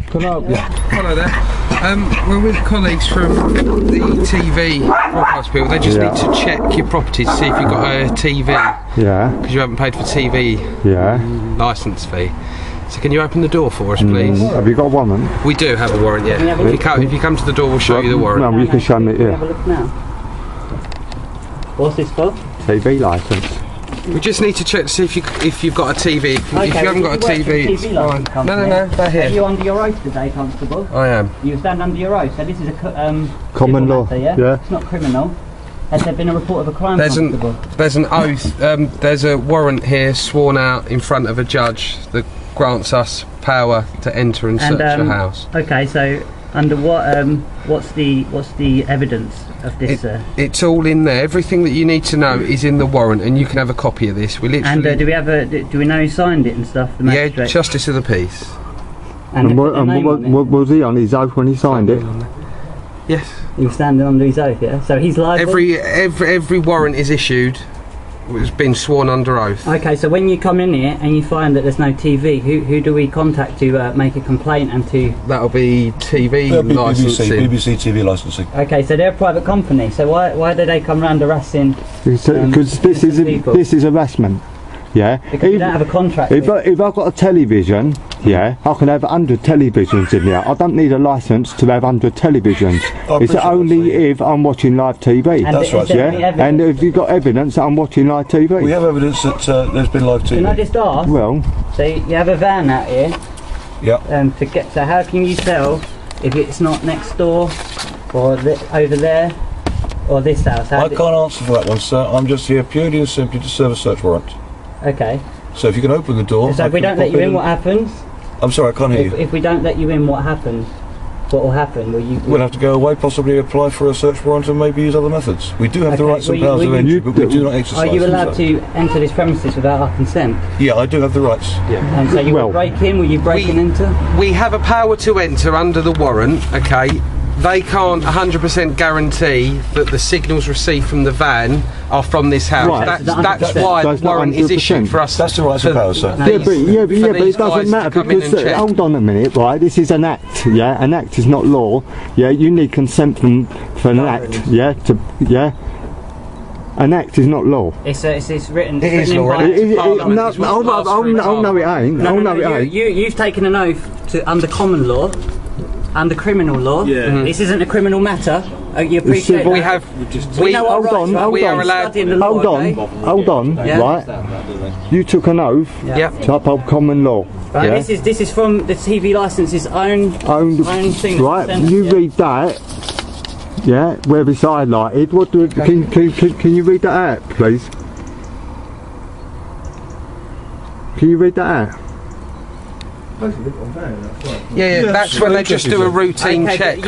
Can I help you? Hello there. We're with colleagues from the TV broadcast people. They just need to check your property to see if you've got a TV. Yeah. Because you haven't paid for TV licence fee. So can you open the door for us, please? Have you got a warrant? We do have a warrant, yeah. If you come to the door, we'll show you the warrant. No, you can show me, yeah. Have a look now. What's this for? TV licence. We just need to check to see if you've got a TV. If you haven't got a TV, it's fine. No, they're here. Are you under your oath today, Constable? I am. You stand under your oath, so this is a common law, matter, yeah? It's not criminal. Has there been a report of a crime, Constable? There's an oath, there's a warrant here sworn out in front of a judge that grants us power to enter and search the house. Okay, so under what's the evidence of this? It's all in there. Everything that you need to know is in the warrant, and you can have a copy of this. We literally. And do we know who signed it and stuff? The magistrate? Yeah, Justice of the Peace. And was he on his oath when he signed it? Yes. He was standing under his oath, yeah. So he's liable. Every warrant is issued. It's been sworn under oath. Okay, so when you come in here and you find that there's no TV, who do we contact to make a complaint and to... That'll be TV licensing. BBC TV licensing. Okay, so they're a private company, so why do they come around harassing because this is harassment, yeah? Because you don't have a contract If I've got a television, yeah, I can have 100 televisions in here. I don't need a licence to have 100 televisions. It's only if I'm watching live TV. And that's right, yeah? And if you've got evidence that I'm watching live TV. We have evidence that there's been live TV. Can I just ask? Well... So you have a van out here. Yeah. So how can you tell if it's not next door, or over there, or this house? I can't answer for that one, sir. I'm just here purely and simply to serve a search warrant. Okay. So if you can open the door... So if we don't let you in, what happens? I'm sorry, I can't hear you. If we don't let you in, what happens? What will happen? We'll have to go away, possibly apply for a search warrant and maybe use other methods. We do have the rights and powers of entry, but we do not exercise them. Are you allowed to enter this premises without our consent? Yeah, I do have the rights. Yeah. And so you will break in? Will you break into? We have a power to enter under the warrant, okay? They can't 100% guarantee that the signals received from the van are from this house. Right. That's why the warrant is issued for us. That's the rights and powers, sir. But it doesn't matter because hold on a minute, right? This is an act, yeah. An act is not law, yeah. You need consent for an act, yeah. An act is not law. It's written. It is law. No, it ain't. You've taken an oath under common law. Under criminal law, this isn't a criminal matter. You appreciate that? We have. Hold on. Right? You took an oath to uphold common law. Right. Yeah? This is from the TV licence's own thing. Right. You read that. Yeah. Where it's highlighted. Can you read that out, please? Can you read that out? Yeah, that's when they just do a routine check. I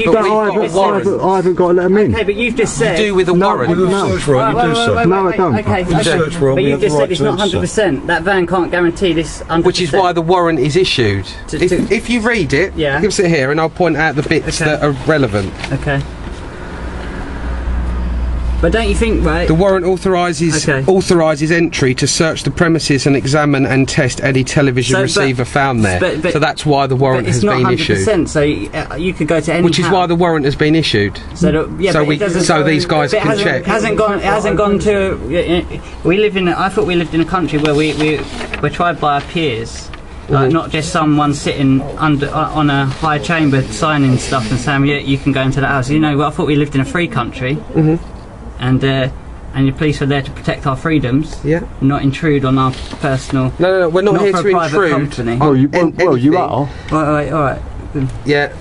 haven't got to let them in. Okay, but you've just said... You do with a warrant. With a search warrant, you do, sir. No, I don't. Okay, search warrant, but you've just said it's not 100%. That van can't guarantee this 100%. Which is why the warrant is issued. If you read it, give us it here and I'll point out the bits that are relevant. Okay. But don't you think, right? The warrant authorises entry to search the premises and examine and test any television receiver found there. So that's why the warrant has been issued. It's not 100%. So you could go to any. Which is why the warrant has been issued. So these guys can check. It hasn't gone to. We live in. I thought we lived in a country where we're tried by our peers. Not just someone sitting on a high chamber signing stuff and saying, yeah, you can go into the house. You know, I thought we lived in a free country. And the police are there to protect our freedoms, not intrude on our personal... No, we're not here to intrude. Company. Well, you are. All right. Yeah,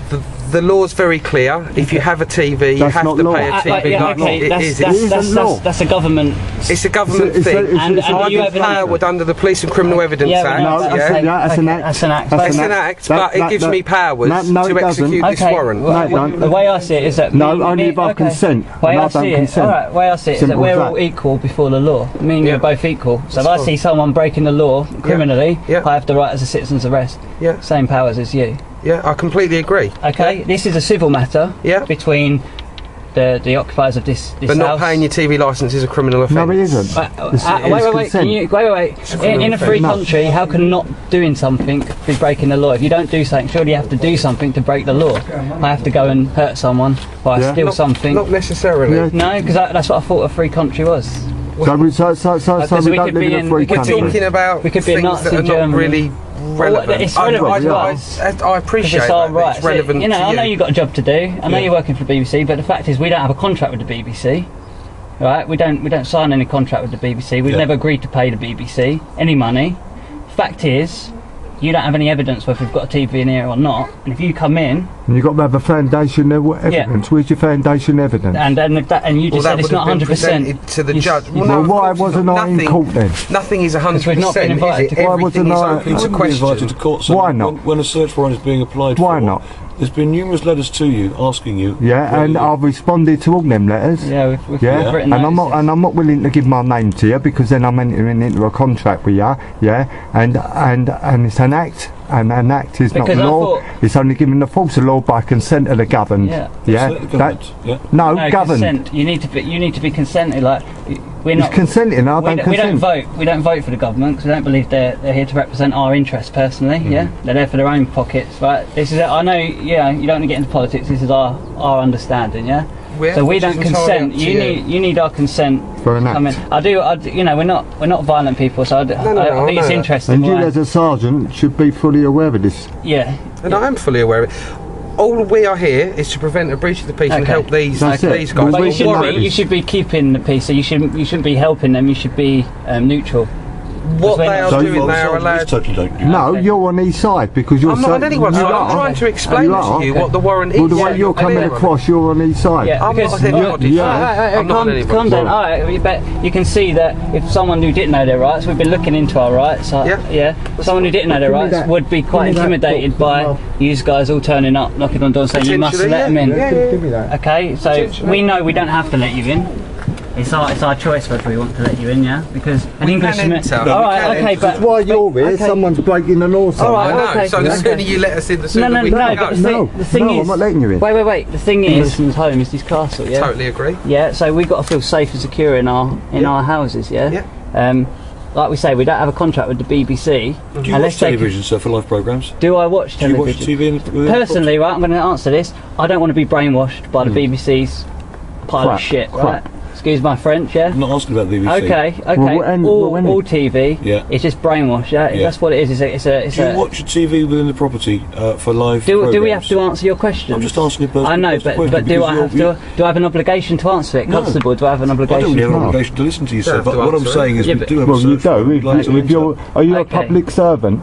the law's very clear. If you have a TV, you have to pay a TV. That's a government. It's a government thing. And I'm empowered under the Police and Criminal Evidence Act. That's an act. That's an act, but it gives me powers to execute this warrant. No, it don't. The way I see it is that only if I consent. The way I see it is that we're all equal before the law. Me and you are both equal. So if I see someone breaking the law criminally, I have the right as a citizen's arrest. Same powers as you. Yeah, I completely agree. Okay, this is a civil matter between the occupiers of this But not house. paying your TV licence is a criminal offence. No, it isn't. Wait. In a free country, how can not doing something be breaking the law? If you don't do something, surely you have to do something to break the law. I have to go and hurt someone or I steal something. Not necessarily. Yeah. No, because that's what I thought a free country was. So we don't live in a free We're country. talking about We could be a things Nazi that are not Germany. really relevant. It's relevant to us. I appreciate It's our that. rights. It's relevant You know, to I know you. you've got a job to do. I know you're working for the BBC, but the fact is, we don't have a contract with the BBC. Right? We don't sign any contract with the BBC. We've never agreed to pay the BBC any money. Fact is, you don't have any evidence whether we've got a TV in here or not. And if you come in, and you've got to have a foundation evidence. Where's your foundation evidence? and you just said it's not 100% to the judge. Well, why wasn't I in court then? Nothing is 100%. we've not been invited to court. Why wasn't I- Everything is You open to wouldn't be invited question. to court. So Why not? When a search warrant is being applied for, Why not? There's been numerous letters to you asking you. Yeah, and I've responded to all them letters. Yeah, we've Yeah, written and notices. I'm not willing to give my name to you because then I'm entering into a contract with you. Yeah, and it's an act, and an act is Because not I law. thought- It's only given the force of law by consent of the governed. Yeah. The government, yeah. No, No, governed. consent. You need to be consented. Like we're It's not consenting. I don't we consent. don't vote. We don't vote for the government because we don't believe they're here to represent our interests personally. Yeah, they're there for their own pockets. Right. This is. I know. Yeah, you don't want to get into politics. This is our understanding. Yeah. So we don't consent. You need our consent. For an I mean, act. you know, we're not violent people. So I think it's interesting. And you why- as a sergeant should be fully aware of this. yeah. And I am fully aware of it. All we are here is to prevent a breach of the peace and Okay. help these That's it. guys. But But we Warrant. you should be keeping the peace. So you shouldn't be helping them. You should be neutral. What they we're are not- doing, they are allowed. Totally don't do. No, Okay. you're on his side because you're. I'm not on anyone's you side. are. I'm trying to explain You to are. you what the warrant is. Well, the way you're coming clear on it. across, you're on his side. Yeah, I'm because not on anybody's Yeah. side. I'm not on anybody's calm down. side. All right, but you can see that if someone who didn't know their rights, we've been looking into our rights. Yeah. Someone who didn't know their Give me rights that. would be quite Give me that intimidated book. by you guys all turning up, knocking on doors, saying you must Potentially, let them in. yeah. Give me that. Okay, so we know we don't have to let you in. It's our choice whether we want to let you in, yeah? Because an We Englishman. can enter. All No, we right, can okay, enter. but That's why you're here. okay. Someone's breaking the law. All somewhere. right, I know. okay. So the sooner you let us in, the sooner we No, can but go. the thing No, is, I'm not letting you in. Wait. The thing is, Englishman's home is his castle, yeah. Totally agree. Yeah, so we've got to feel safe and secure in our houses, yeah. Like we say, we don't have a contract with the BBC. Do you watch television, sir, for live programmes? Do I watch Do you television? watch TV? within the Personally, right, I'm going to answer this. I don't want to be brainwashed by the BBC's pile Crap, of shit, crap. right? Excuse my French, yeah. I'm not asking about the BBC. Okay. All TV. Yeah. It's just brainwash. Yeah. Yeah. That's what it is. It's a. Do you watch TV within the property for live Do we have programmes? to answer your question? I'm just asking a personal I know, question but do because I have you're- to? Do I have an obligation to answer it, No. Constable? Do I have an I don't obligation? really have an No. obligation to listen to you, Don't sir. have But to what I'm answer it. saying is, Yeah, we but- do have a Well, you search warrant. do. We'd like to If you're, enter. are you a Okay. public servant?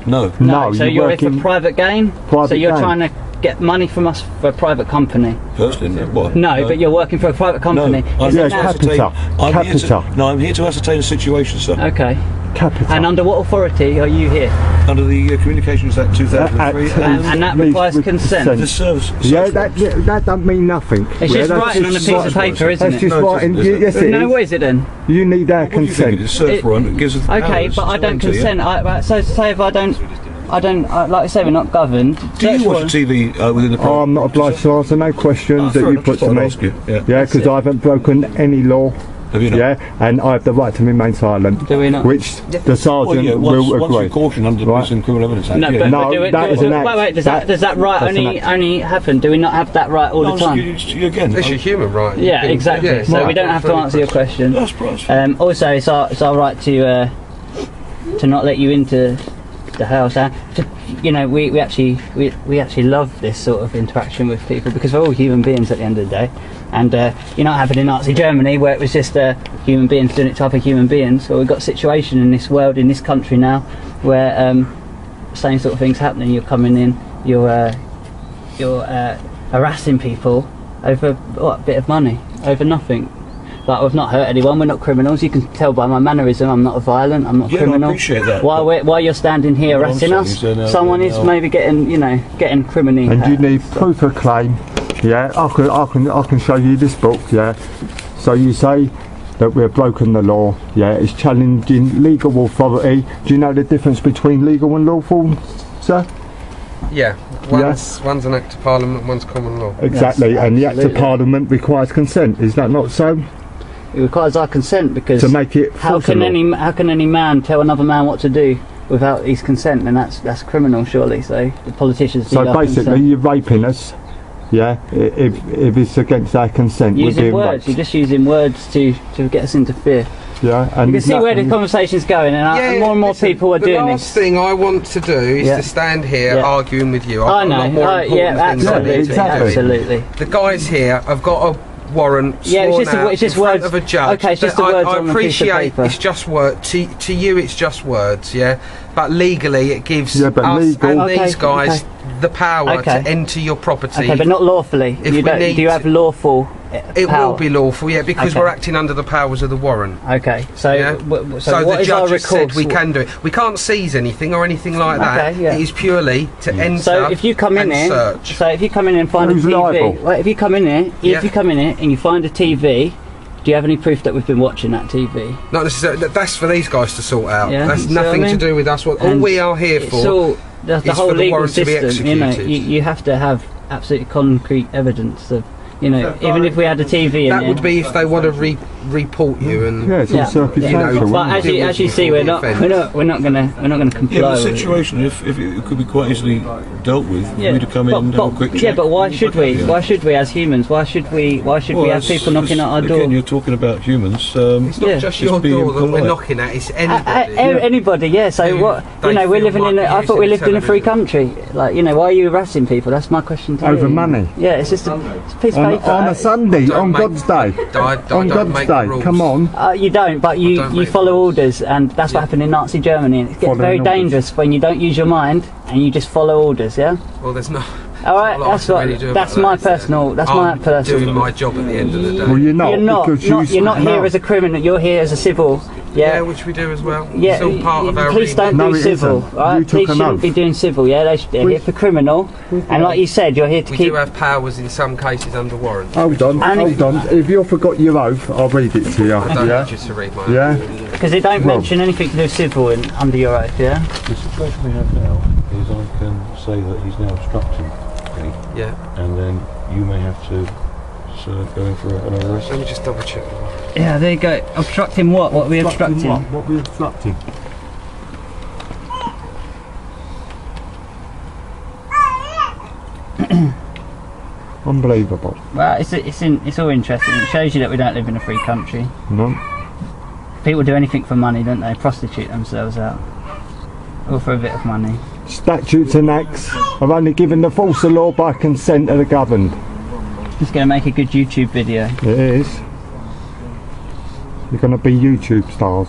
No. No, So you you're work here for in private gain. private So you're gain. trying to get money from us for a private company. Personally, no. What? No, but you're working for a private company. No, Is Yeah, it it's now? capital. I'm here to ascertain a situation, sir. Okay. capital. And under what authority are you here? Under the Communications Act 2003 And that requires consent. the service. Yeah, that don't mean nothing. It's Yeah, just that's writing on a just piece of writing. paper, isn't That's it? just No, it writing. isn't, is it? Yes, it No, is. what is it then? You need our What do you think? consent. It's a search warrant. It gives us Okay, powers but I to don't enter, yeah? consent. Right, so say if I don't, like I say, we're not governed. Do you Search watch warrant- TV within the property? Oh, I'm not obliged to answer no questions that fair you enough, put just to thought I'd me. ask you, yeah. Yeah, because I haven't broken any law. Have you not? Yeah, and I have the right to remain silent. Do we not? Which the sergeant Well, yeah, will once agree. you're cautioned under the Right. Police and Criminal Evidence Act. No, yeah. but, No, do it, that do, is an wait, act. wait, does that right That's an only act. only happen? Do we not have that right all No, the time? you again. It's a human right. Yeah, exactly. Yeah, so right. we don't have to answer your question. That's right. Also, it's our right to not let you into the house. You know, we actually love this sort of interaction with people because we're all human beings at the end of the day. And you're not having in Nazi Germany where it was just human beings doing it to other human beings. Well, we've got a situation in this world, in this country now, where same sort of things happening. You're coming in, you're harassing people over a bit of money, over nothing. Like, we've not hurt anyone, we're not criminals. You can tell by my mannerism I'm not violent, I'm not Yeah, criminal. I appreciate that. While you're standing here What I'm harassing saying us, is, someone is maybe getting criminally. And you need proof of claim. Yeah, I can show you this book. Yeah, so you say that we've broken the law. Yeah, it's challenging legal authority. Do you know the difference between legal and lawful, sir? Yeah, one's an Act of Parliament, one's common law. Exactly, Yes, and the Act of absolutely. Parliament requires consent. Is that not so? It requires our consent because To make it how forcible. can any man tell another man what to do without his consent? And that's criminal, surely. So the politicians. So need our basically, consent. you're raping us. Yeah, if it's against our consent, we're Using being words, raped. you're just using words to get us into fear. Yeah, and You can see where the and- conversation's going, and more and more listen, people are doing The last this. thing I want to do is Yeah. to stand here Yeah. arguing with you. I I've got a lot know, more yeah, important things I need to be Exactly. doing. absolutely. The guys here have got a warrant Yeah, it's sworn just out it's just in front words. of a judge. Okay, it's just the That words I on a piece of appreciate paper. it's just word to you. It's just words, yeah. But legally, it gives Yeah, but us legal- and Okay, these guys okay. the power Okay. to enter your property. Okay, but not lawfully. If You we don't, need do you have to- lawful It power? will be lawful, yeah, because Okay. we're acting under the powers of the warrant. Okay, so Yeah. So what the is our judge has said recourse? we can do it. We can't seize anything or anything like that. Okay, yeah. It is purely to enter So if you come in and here, search. so if you come in and find Who's a TV, liable? well, if you come in here, Yeah. if you come in here and you find a TV, do you have any proof that we've been watching that TV? Not necessarily. That's for these guys to sort out. Yeah, That's see what I nothing mean? to do with us. All And we are here It's for. all the is whole for the legal warrant to be system. You know, executed. you have to have absolutely concrete evidence of, you know, even if we had a TV in That there. would be if they want to report you and. Yeah, it's all Yeah. circumstantial. You know, But as you see, we're not gonna comply. Yeah, the with it. situation, if it could be quite easily dealt with, Yeah, we'd come in and have a quick check. yeah, but why should we? Yeah. Why should we as humans? Why should we have it's- people knocking at our door? Again, you're talking about humans. It's not Yeah. just Just your being door that we're polite. knocking at. It's anybody. Anybody, yeah. So Who what? they You know, we're feel living might in. be I thought we using lived in a free television. country. Like, you know, why are you harassing people? That's my question to you. Over money. Yeah, it's just it's a piece of On, paper. on a Sunday, Don't on make- God's day. I On don't God's make day, rules. come on. You don't, but don't you make follow orders, and that's what happened in Nazi Germany. And it gets Following very orders. dangerous when you don't use your mind and you just follow orders. Yeah. Well, there's no. All right, not a lot I that's can what. really do That's about my that, is there? personal. That's I'm my personal. doing my job at the end of the day. Well, you're not. You're not. Because You're not here no. as a criminal. You're here as a civil. Yeah, Yeah. which we do as well. Yeah, It's all part of our police don't remit. No, do it civil, isn't. right? You took Police an shouldn't oath. be doing civil, yeah? They're here for criminal, and like you said, you're here to We keep... do have powers in some cases under warrant. Hold on, And hold on. If you forgot your oath, I'll read it to you. I don't Yeah? need you to read my Yeah? Because they don't Well- mention anything to do with civil under your oath, yeah? The situation we have now is I can say that he's now obstructing me, Yeah. and then you may have to go in for an arrest. Let me just double check. Yeah, there you go. Obstructing what? What are we obstructing? What we obstructing? Unbelievable. Well, it's all interesting. It shows you that we don't live in a free country. No? People do anything for money, don't they? Prostitute themselves out. All for a bit of money. Statutes and acts are only given the force of law by consent of the governed. It's going to make a good YouTube video. It is. You're going to be YouTube stars.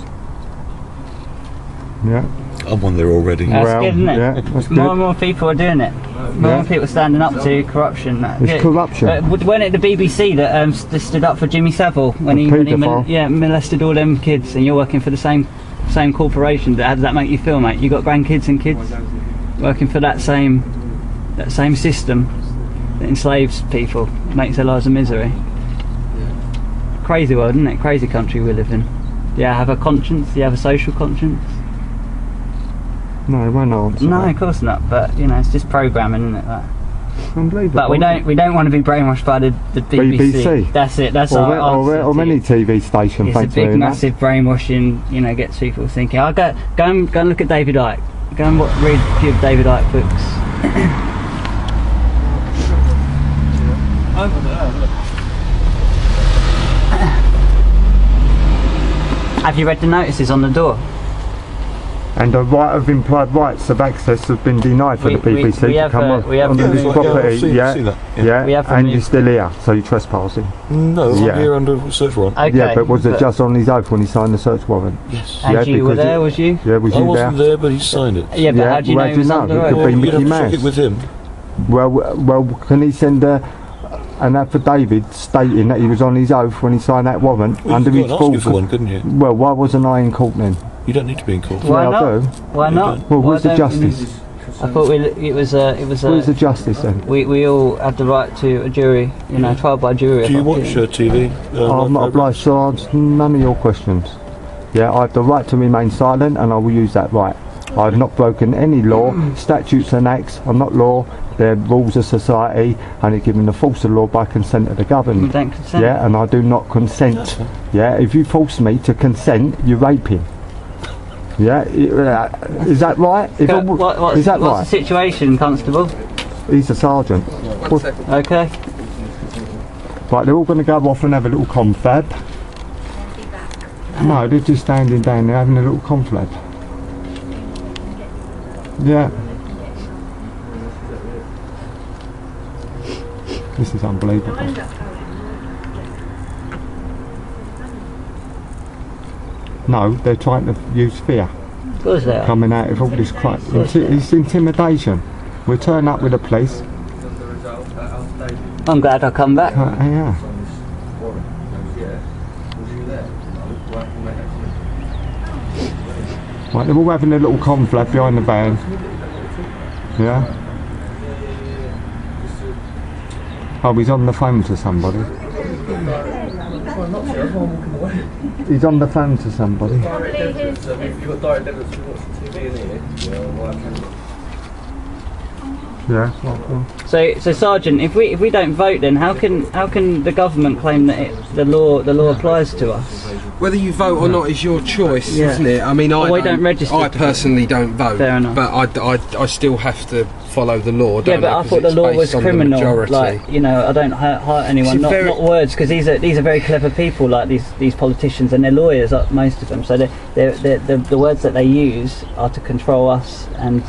Yeah. I'm on there already. That's Well, good, isn't it? yeah, that's More good. and more people are doing it. More and more people standing up to corruption. It's corruption. When it the BBC that stood up for Jimmy Savile when he paedophile. molested all them kids, and you're working for the same corporation. How does that make you feel, mate? You got grandkids and kids working for that same system that enslaves people, makes their lives a misery. Crazy world, isn't it? Crazy country we live in. Do you have a conscience? Do you have a social conscience? No, it won't answer. No, that. of course not. But you know, it's just programming, isn't it? That? Unbelievable. But we don't want to be brainwashed by the BBC. BBC. That's it. That's or, our answer or to any it. TV station. It's a thanks big, very much. massive brainwashing. You know, gets people thinking. I'll go and look at David Icke. Go and read a few of David Icke books. Have you read the notices on the door? And the right of implied rights of access have been denied for We- the BBC we to have, come we have onto removed- this Yeah, property. I've seen that, yeah. We have and you're removed- still here, so you're trespassing. No, Yeah. I'm here under search warrant. Okay. Yeah, but was it just on his oath when he signed the search warrant? Yes. And Yeah, you were because there, it- was you? Yeah, was I you wasn't there? there, but he signed it. Yeah, but Yeah, how do you well, know he was under it oath? could be Well, you'd Mickey have to Mouse. check it with him. Well, can he send an affidavit stating that he was on his oath when he signed that warrant Well, under you his could ask you full? for one, couldn't you? Well, why wasn't I in court then? You don't need to be in court. Why Yeah, I not? do. Why not? Well, Why where's the don't we- justice? I thought it was Where's the justice then? we all have the right to a jury, you know, trial by jury. Do you if I watch think. TV? I'm not obliged to answer none of your questions. Yeah, I have the right to remain silent and I will use that right. I've not broken any law. Statutes and acts are not law. They're rules of society, and they're given the force of law by consent of the governed. You don't consent. Yeah, and I do not consent. Yeah, if you force me to consent, you're raping. Yeah, is that right? Is that What's right? the situation, Constable? He's a sergeant. One second. Okay. Right, they're all going to go off and have a little confab. No, they're just standing down there having a little confab. Yeah. This is unbelievable. No, they're trying to use fear. Of course they are. Coming out of all this crap. It's intimidation. We'll turn up with the police. I'm glad I come back. Yeah. Right, they're all having a little confab behind the van. Yeah. Oh, he's on the phone to somebody. He's on the phone to somebody. Yeah. So Sergeant, if we don't vote, then how can the government claim that the law applies to us? Whether you vote or not is your choice, isn't it? I mean, we don't register. I personally don't vote. Fair enough. But I still have to follow the law. Don't Yeah, but I thought the law was criminal. Like, you know, I don't hurt anyone. Not words, because these are very clever people. Like these politicians, and they're lawyers, most of them. So the words that they use are to control us, and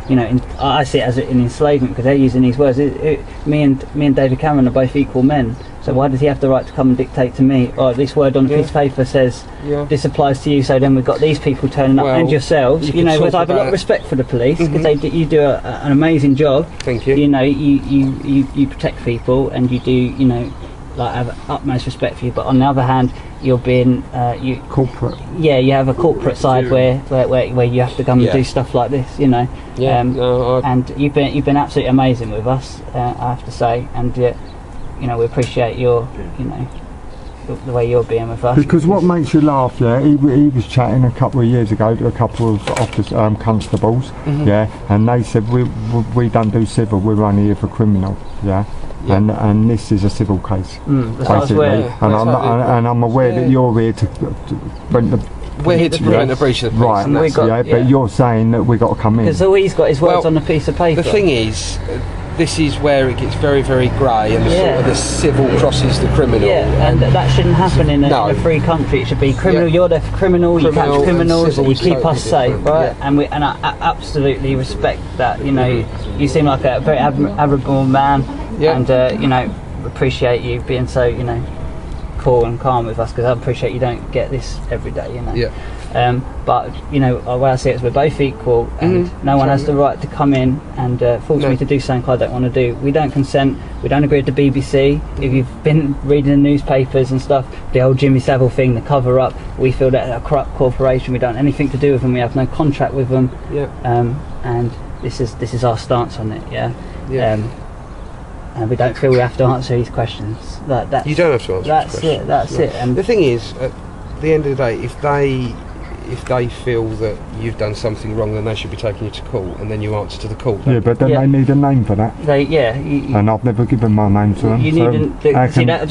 you know, I see it as an enslavement because they're using these words. Me and David Cameron are both equal men. So why does he have the right to come and dictate to me? Oh, this word on a piece of paper says this applies to you. So then we've got these people turning up, and yourselves. You know, because I have a lot of respect for the police because you do an amazing job. Thank you. You know, you protect people, and you do, you know, like have utmost respect for you. But on the other hand, you're being corporate. Yeah, you have a corporate side where you have to come and do stuff like this. You know. Yeah. And you've been absolutely amazing with us. I have to say, and you know, we appreciate your, you know, the way you're being with us. Because what makes you laugh, yeah, he was chatting a couple of years ago to a couple of office, constables, yeah, and they said we don't do civil, we're only here for criminal, yeah. And this is a civil case, basically. And I'm aware that you're here to prevent the. We're here to prevent a breach of the peace. Right, but you're saying that we've got to come in. Because all he's got is words on a piece of paper. The thing is, this is where it gets very, very grey, and sort of the civil crosses the criminal. Yeah, and that shouldn't happen in a free country. It should be criminal. You're there for criminal. You catch criminals. You keep us safe, right? And I absolutely respect that. You know, you seem like a very admirable man, and you know, appreciate you being so, you know, cool and calm with us, because I appreciate you don't get this every day, you know. But you know, the way I see it is we're both equal, and no one has the right to come in and force me to do something I don't want to do. We don't consent. We don't agree with the BBC. If you've been reading the newspapers and stuff, the old Jimmy Savile thing, the cover up, we feel that a corrupt corporation. We don't have anything to do with them. We have no contract with them. And this is our stance on it. And we don't feel we have to answer these questions. You don't have to answer that's these questions. That's it. And the thing is, at the end of the day, if they feel that you've done something wrong, then they should be taking you to court, and then you answer to the court. Yeah, but then they need a name for that. And I've never given my name to them. You need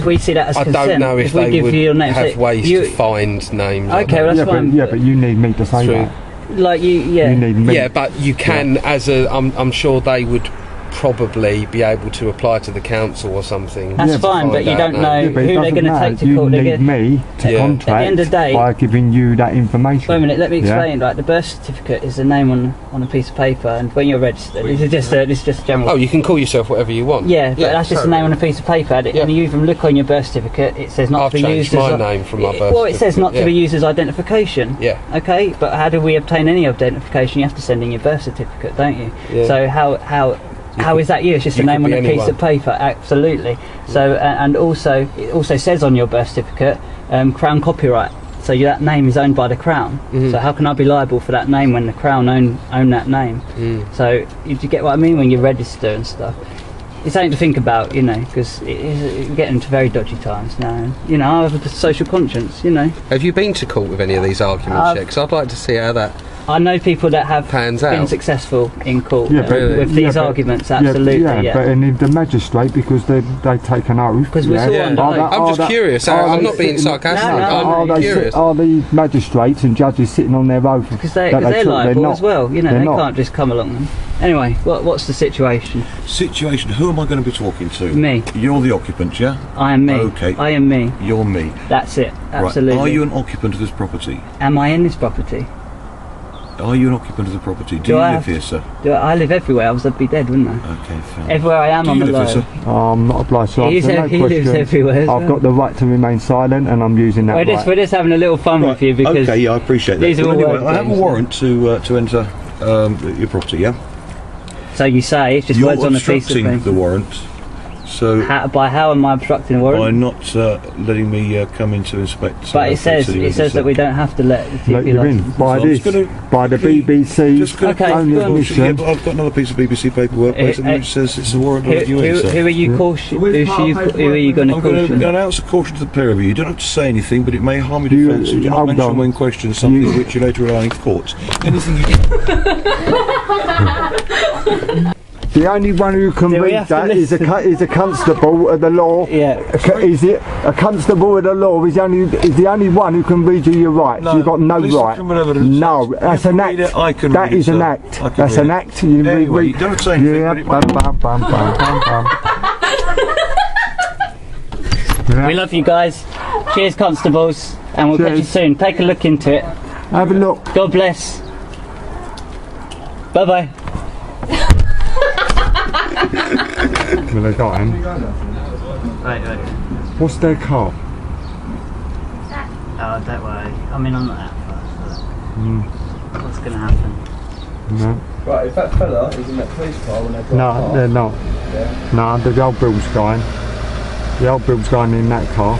we see that as consent. I don't know if they would have ways to find names. Okay, well, that's fine. But you need me to say that. Like you need me. Yeah, but you can, I'm sure they would probably be able to apply to the council or something. That's fine, but you don't know who they're going to take to court. You need me to contract at the end of the day, by giving you that information. Wait a minute, let me explain. Like, the birth certificate is a name on a piece of paper, and when you're registered, this is just general. Oh, you can call yourself whatever you want. Yeah, but that's just a name on a piece of paper, and you even look on your birth certificate, it says not to be used as... I've changed my name from my birth certificate. Well, it says not to be used as identification. Yeah. Okay, but how do we obtain any identification? You have to send in your birth certificate, don't you? Yeah. So how is that you? It's just a name on a piece of paper. Absolutely. So and also it also says on your birth certificate, Crown copyright. So that name is owned by the Crown. So how can I be liable for that name when the Crown own that name? So you get what I mean when you register and stuff. It's something to think about, you know, because it's getting into very dodgy times now. And, you know, I have a social conscience, you know. Have you been to court with any of these arguments yet? Because I'd like to see how that I know people that have Pans been out. successful in court Yeah, but- with these yeah, but- arguments. Absolutely, yeah. But in the magistrate, because they take an oath. Because we're still under oath. I'm just curious. I'm not being sarcastic. I'm curious. Are the magistrates and judges sitting on their oath? Because they're took? liable not. as well. You know, They're they not. can't just come along. Anyway, what's the situation? Situation, who am I going to be talking to? Me. You're the occupant, yeah? I am me. Okay. I am me. You're me. That's it. Absolutely. Right. Are you an occupant of this property? Am I in this property? Are you an occupant of the property? Do you live here, sir? I live everywhere, else I'd be dead, wouldn't I? Okay, fine. Everywhere I am, Do I'm you live alive. here, sir? I'm not obliged to answer no He lives question. everywhere as I've well. got the right to remain silent, and I'm using that right. We're just having a little fun with you because Okay, yeah, I appreciate that. these are Well, all anyway, word I have a games. warrant to enter your property, yeah? So you say, it's just You're words on a piece of obstructing paper. the warrant, so By how am I obstructing the warrant? by not letting me come in to inspect. But it says that we don't have to let the Let TP you in license. by So I'm this, just gonna- by the BBC Just gonna Okay, own go on. Yeah, admission. but I've got another piece of BBC paperwork basically which says it's a warrant to let you in, sir. Who are you caution? Who are you going to I'm going caution? to announce a caution to the pair of you. You don't have to say anything, but it may harm your You- defence. Do not hold mention on. when questioned something which you later rely in court. Anything you The only one who can Do we read have to that is a constable of the law. Yeah. Is it a constable of the law? Is the only one who can read you your rights. No, You've got no police and right. criminal evidence. No, that's You an can act. read it, I can That read it, is an sir. act. I can That's read an it. act. You Anyway, read. you don't say anything, Yeah. but it Bum, bum, bum, bum, bum. We love you guys. Cheers, constables, and we'll catch you Cheers. soon. Take a look into it. Have a look. God bless. Bye bye. Well, they got him. Right. What's their car? Oh, don't worry. I mean, I'm not that fast. What's going to happen? No. Right, if that fella is in that police car when they got No, they're not. No, the old Bill's guy. The old Bill's guy in that car.